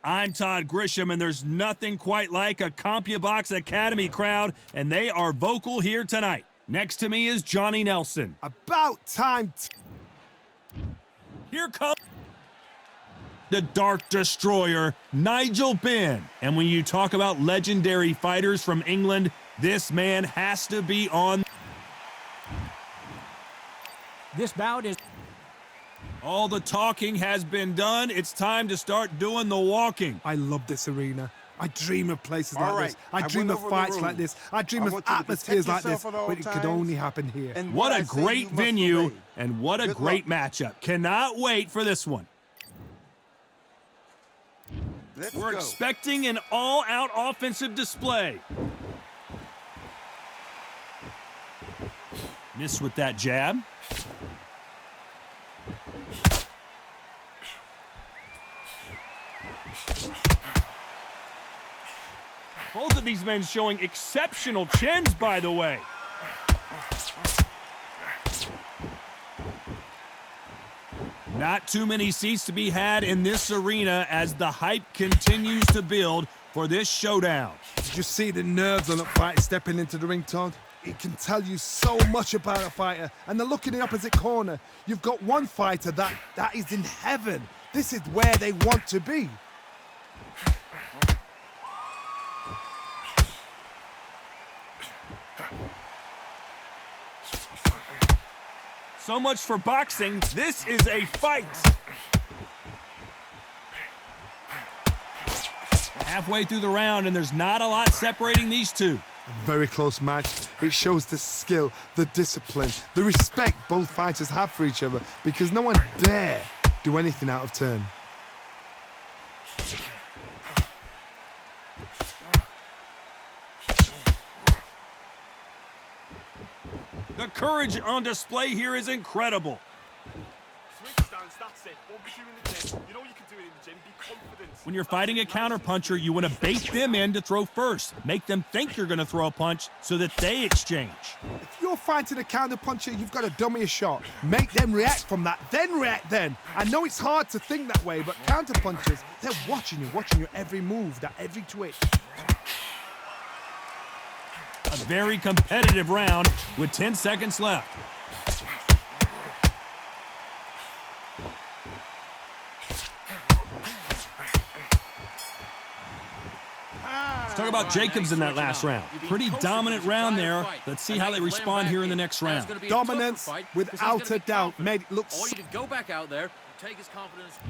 I'm Todd Grisham, and there's nothing quite like a CompuBox Academy crowd, and they are vocal here tonight. Next to me is Johnny Nelson. About time. Here comes the Dark Destroyer, Nigel Benn. And when you talk about legendary fighters from England, this man has to be on. This bout is... All the talking has been done. It's time to start doing the walking. I love this arena. I dream of places like this. I dream went of over the fights rules. like this. I dream I of want you to atmospheres like protect this, yourself at all but it could times. only happen here. And What I a say great you must venue, obey. and what a Good great luck. matchup. Cannot wait for this one. Let's We're go. expecting an all-out offensive display. Miss with that jab. Both of these men showing exceptional chins, by the way. Not too many seats to be had in this arena as the hype continues to build for this showdown. Did you see the nerves on that fighter stepping into the ring, Todd? It can tell you so much about a fighter. And the look in the opposite corner. You've got one fighter that is in heaven. This is where they want to be. So much for boxing. This is a fight. Halfway through the round, and there's not a lot separating these two. A very close match. It shows the skill, the discipline, the respect both fighters have for each other because no one dare do anything out of turn. The courage on display here is incredible. Swing stance, that's it. What we do in the gym. You know you can do it in the gym. Be confident. When you're fighting a counterpuncher, you want to bait them in to throw first. Make them think you're going to throw a punch so that they exchange. If you're fighting a counterpuncher, you've got to dummy a shot. Make them react from that, then react then. I know it's hard to think that way, but counterpunchers, they're watching your every move, that every twitch. A very competitive round with 10 seconds left. Let's talk about Jacobs in that last round. Pretty dominant round there. Let's see how they respond here in the next round. Dominance, without a doubt, made it look I want you to go back out there, take his confidence.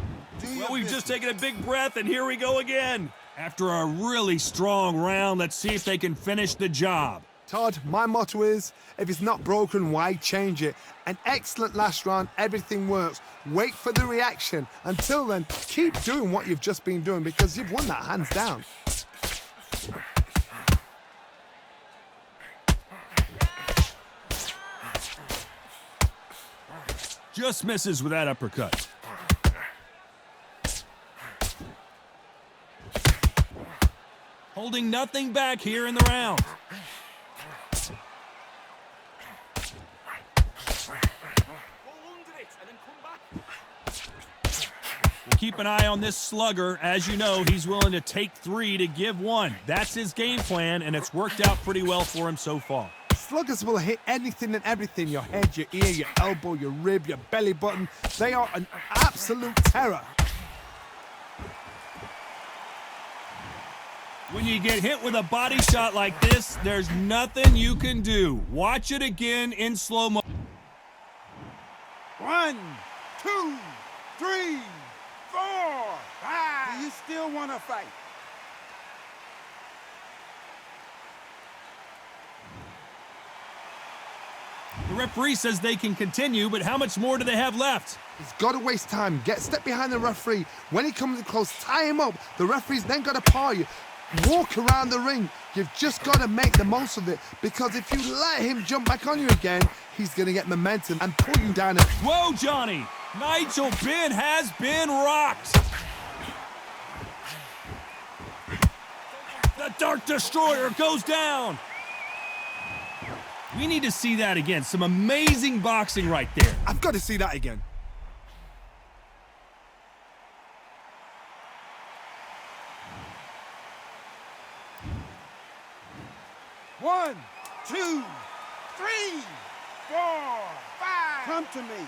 Well, we've just taken a big breath, and here we go again. After a really strong round, let's see if they can finish the job. Todd, my motto is, if it's not broken, why change it? An excellent last round, everything works. Wait for the reaction. Until then, keep doing what you've just been doing because you've won that hands down. Just misses with that uppercut. Holding nothing back here in the round. We'll keep an eye on this slugger. As you know, he's willing to take 3 to give 1. That's his game plan, and it's worked out pretty well for him so far. Sluggers will hit anything and everything. Your head, your ear, your elbow, your rib, your belly button. They are an absolute terror. When you get hit with a body shot like this, there's nothing you can do. Watch it again in slow-mo. 1, 2, 3, 4, 5. Do you still want to fight? The referee says they can continue, but how much more do they have left? He's got to waste time. Step behind the referee. When he comes in close, tie him up. The referee's then got to paw you. Walk around the ring. You've just got to make the most of it because if you let him jump back on you again, he's going to get momentum and pull you down. Whoa, Johnny! Nigel Benn has been rocked. The Dark Destroyer goes down. We need to see that again. Some amazing boxing right there. I've got to see that again. 1, 2, 3, 4, 5. Come to me.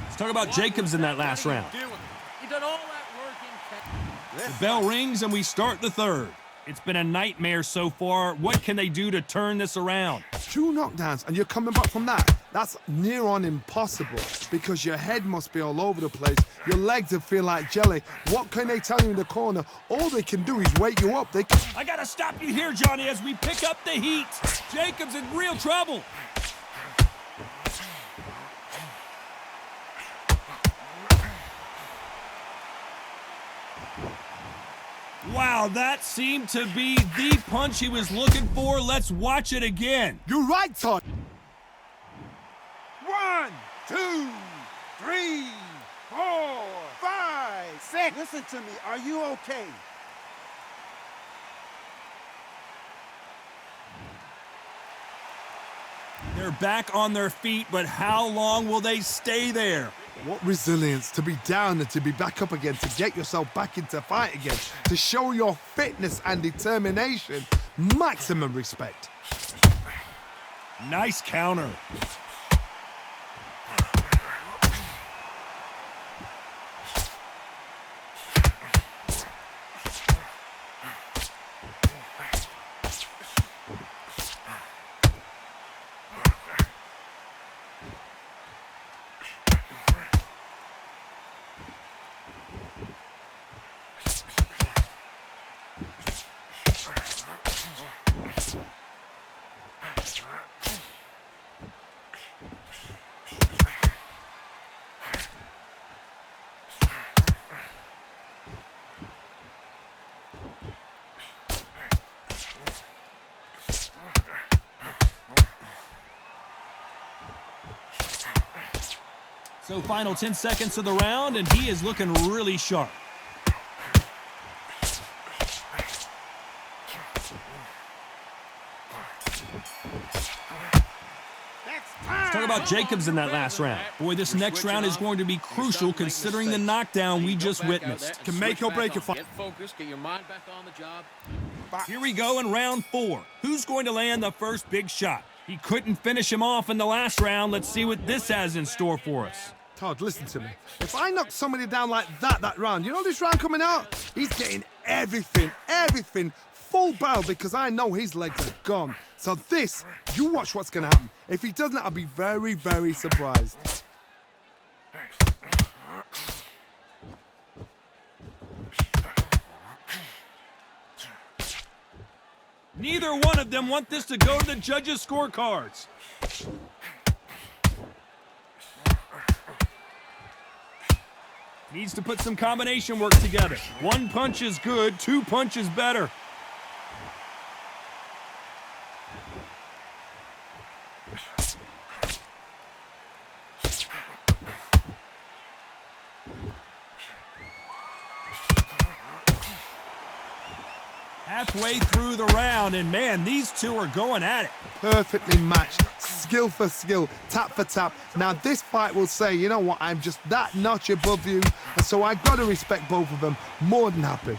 Let's talk about Jacobs in that last round. You done all that work in The bell rings and we start the third. It's been a nightmare so far. What can they do to turn this around? 2 knockdowns and you're coming back from that. That's near on impossible because your head must be all over the place. Your legs will feel like jelly. What can they tell you in the corner? All they can do is wake you up. I gotta stop you here, Johnny, as we pick up the heat. Jacobs in real trouble. Wow, that seemed to be the punch he was looking for. Let's watch it again. You're right, Todd. 1, 2, 3, 4, 5, 6. Listen to me. Are you okay? They're back on their feet, but how long will they stay there? What resilience to be down and to be back up again, to get yourself back into fight again, to show your fitness and determination. Maximum respect. Nice counter. So final 10 seconds of the round, and he is looking really sharp. Let's talk about Jacobs in that last round. Boy, this next round is going to be crucial considering the knockdown we just witnessed. Can make or break your fight. Get focused, get your mind back on the job. Here we go in round 4. Who's going to land the first big shot? He couldn't finish him off in the last round. Let's see what this has in store for us. Todd, listen to me. If I knock somebody down like that round, you know this round coming out? He's getting everything, full barrel because I know his legs are gone. So this, you watch what's going to happen. If he doesn't, I'll be very, very surprised. Neither one of them want this to go to the judges' scorecards. Needs to put some combination work together. 1 punch is good, 2 punches better. Halfway through the round, and man, these two are going at it. Perfectly matched, skill for skill, tap for tap. Now this fight will say, you know what, I'm just that notch above you, and so I gotta respect both of them. More than happy.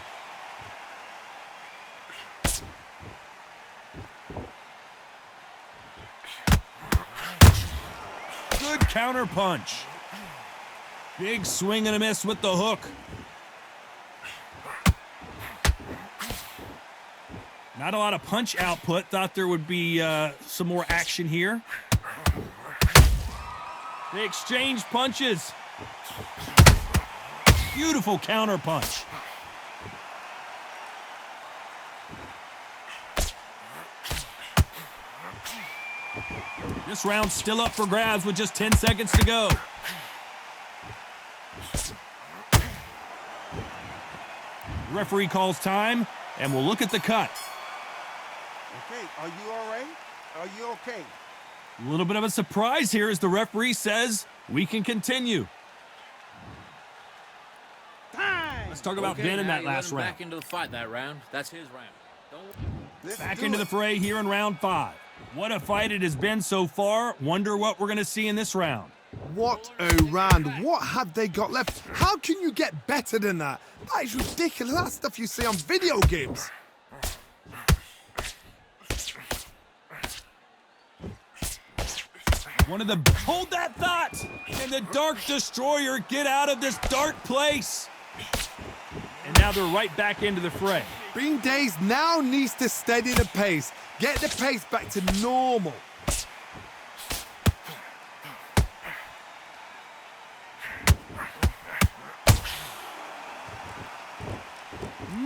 Good counter punch. Big swing and a miss with the hook. Not a lot of punch output. Thought there would be some more action here. They exchange punches. Beautiful counter punch. This round's still up for grabs with just 10 seconds to go. Referee calls time, and we'll look at the cut. Okay, are you all right? Are you okay? A little bit of a surprise here as the referee says we can continue. Time! Let's talk about Okay, Ben in now that you let last him round. back into the fight that round. That's his round. Don't... Back into the fray here in round 5. What a fight it has been so far. Wonder what we're going to see in this round. What a round. What have they got left? How can you get better than that? That is ridiculous. That's stuff you see on video games. One of the... Hold that thought! Can the Dark Destroyer get out of this dark place? And now they're right back into the fray. Being Dazed now needs to steady the pace. Get the pace back to normal.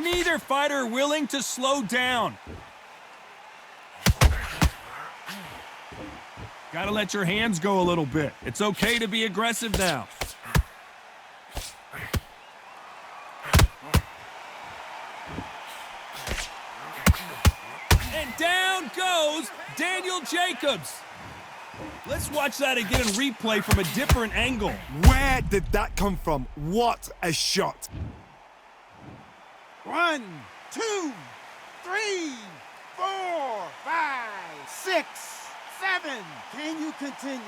Neither fighter willing to slow down. Gotta let your hands go a little bit. It's okay to be aggressive now. And down goes Daniel Jacobs. Let's watch that again in replay from a different angle. Where did that come from? What a shot. 1, 2, 3, 4, 5, 6, 7. Can you continue?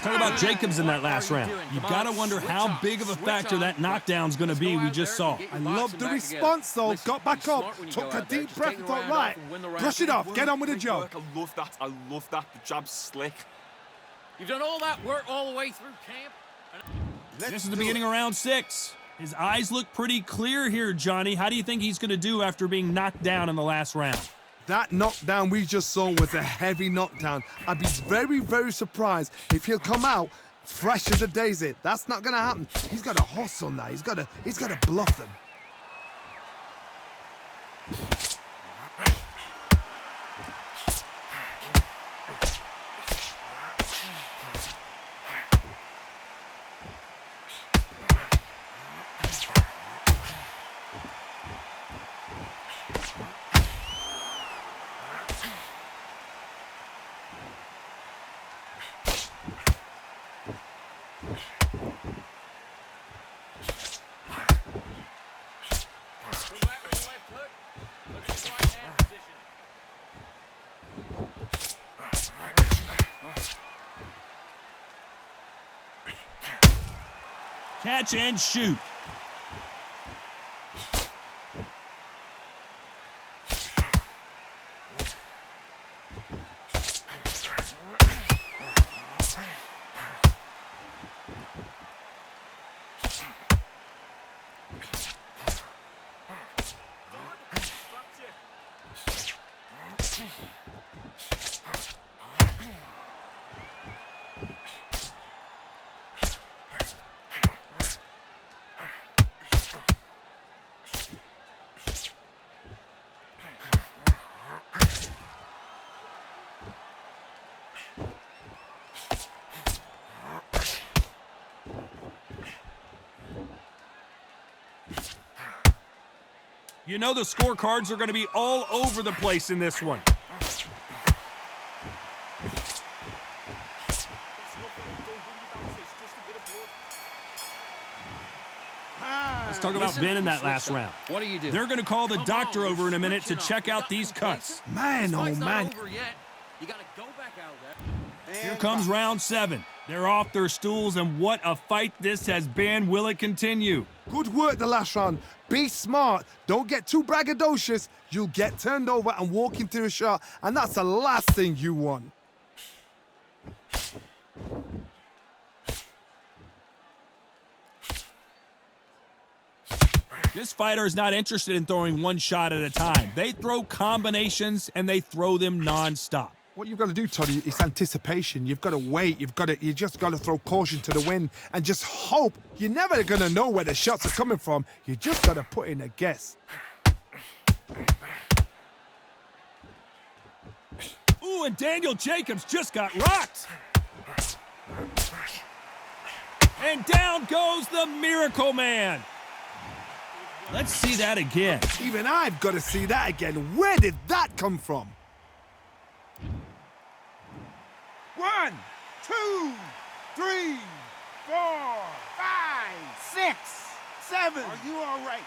Talk about Jacobs in that last round. You've got to wonder how big of a factor that knockdown's going to be we just saw. I love the response, though. Got back up, took a deep breath and thought, right, brush it off, get on with the job. I love that. I love that. The jab's slick. You've done all that work all the way through camp. This is the beginning of round 6. His eyes look pretty clear here, Johnny. How do you think he's going to do after being knocked down in the last round? That knockdown we just saw was a heavy knockdown. I'd be very, very surprised if he'll come out fresh as a daisy. That's not going to happen. He's got to hustle now. He's got to bluff them. Catch and shoot. You know the scorecards are going to be all over the place in this one. Let's talk about Ben in that last round. What do you do? They're going to call the doctor over in a minute to check out these cuts. Man, oh man. You got to go back out there. Here comes round 7. They're off their stools, and what a fight this has been. Will it continue? Good work the last round. Be smart. Don't get too braggadocious. You'll get turned over and walk into a shot, and that's the last thing you want. This fighter is not interested in throwing one shot at a time. They throw combinations, and they throw them non-stop. What you've got to do, Toddy, is anticipation. You've got to wait. You just got to throw caution to the wind and just hope. You're never going to know where the shots are coming from. You just got to put in a guess. Ooh, and Daniel Jacobs just got rocked. And down goes the Miracle Man. Let's see that again. Even I've got to see that again. Where did that come from? 1, 2, 3, 4, 5, 6, 7. Are you all right?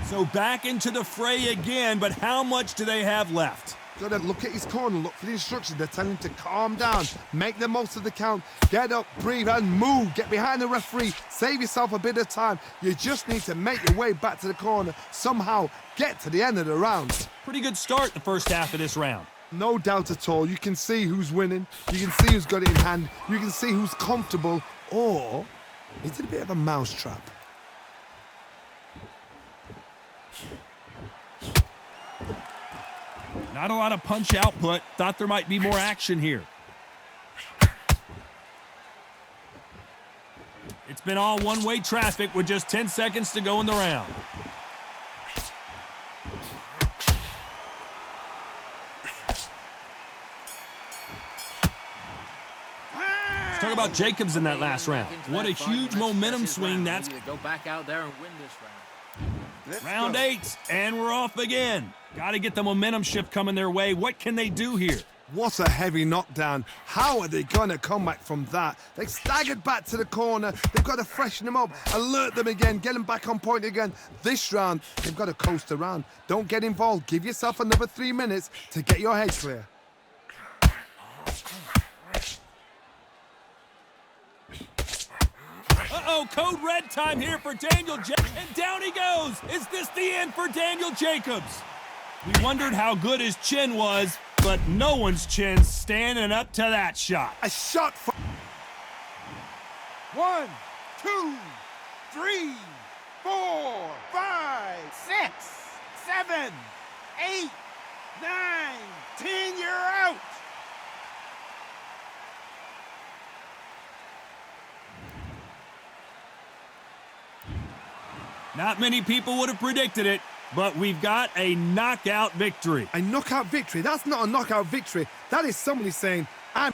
So back into the fray again, but how much do they have left? Got to look at his corner, look for the instructions. They're telling him to calm down, make the most of the count, get up, breathe, and move. Get behind the referee, save yourself a bit of time. You just need to make your way back to the corner, somehow get to the end of the round. Pretty good start the first half of this round. No doubt at all. You can see who's winning. You can see who's got it in hand. You can see who's comfortable. Or is it a bit of a mousetrap? Not a lot of punch output. Thought there might be more action here. It's been all one-way traffic with just 10 seconds to go in the round. Let's talk about Jacobs in that last round. What a huge momentum swing that's. Go back out there and win this round. Round 8, and we're off again. Got to get the momentum shift coming their way. What can they do here? What a heavy knockdown. How are they going to come back from that? They staggered back to the corner. They've got to freshen them up, alert them again, get them back on point again. This round, they've got to coast around. Don't get involved. Give yourself another 3 minutes to get your head clear. Uh-oh, code red time here for Daniel Jacobs. And down he goes. Is this the end for Daniel Jacobs? We wondered how good his chin was, but no one's chin's standing up to that shot. A shot for... 1, 2, 3, 4, 5, 6, 7, 8, 9, 10. You're out. Not many people would have predicted it, but we've got a knockout victory. A knockout victory? That's not a knockout victory. That is somebody saying, I'm...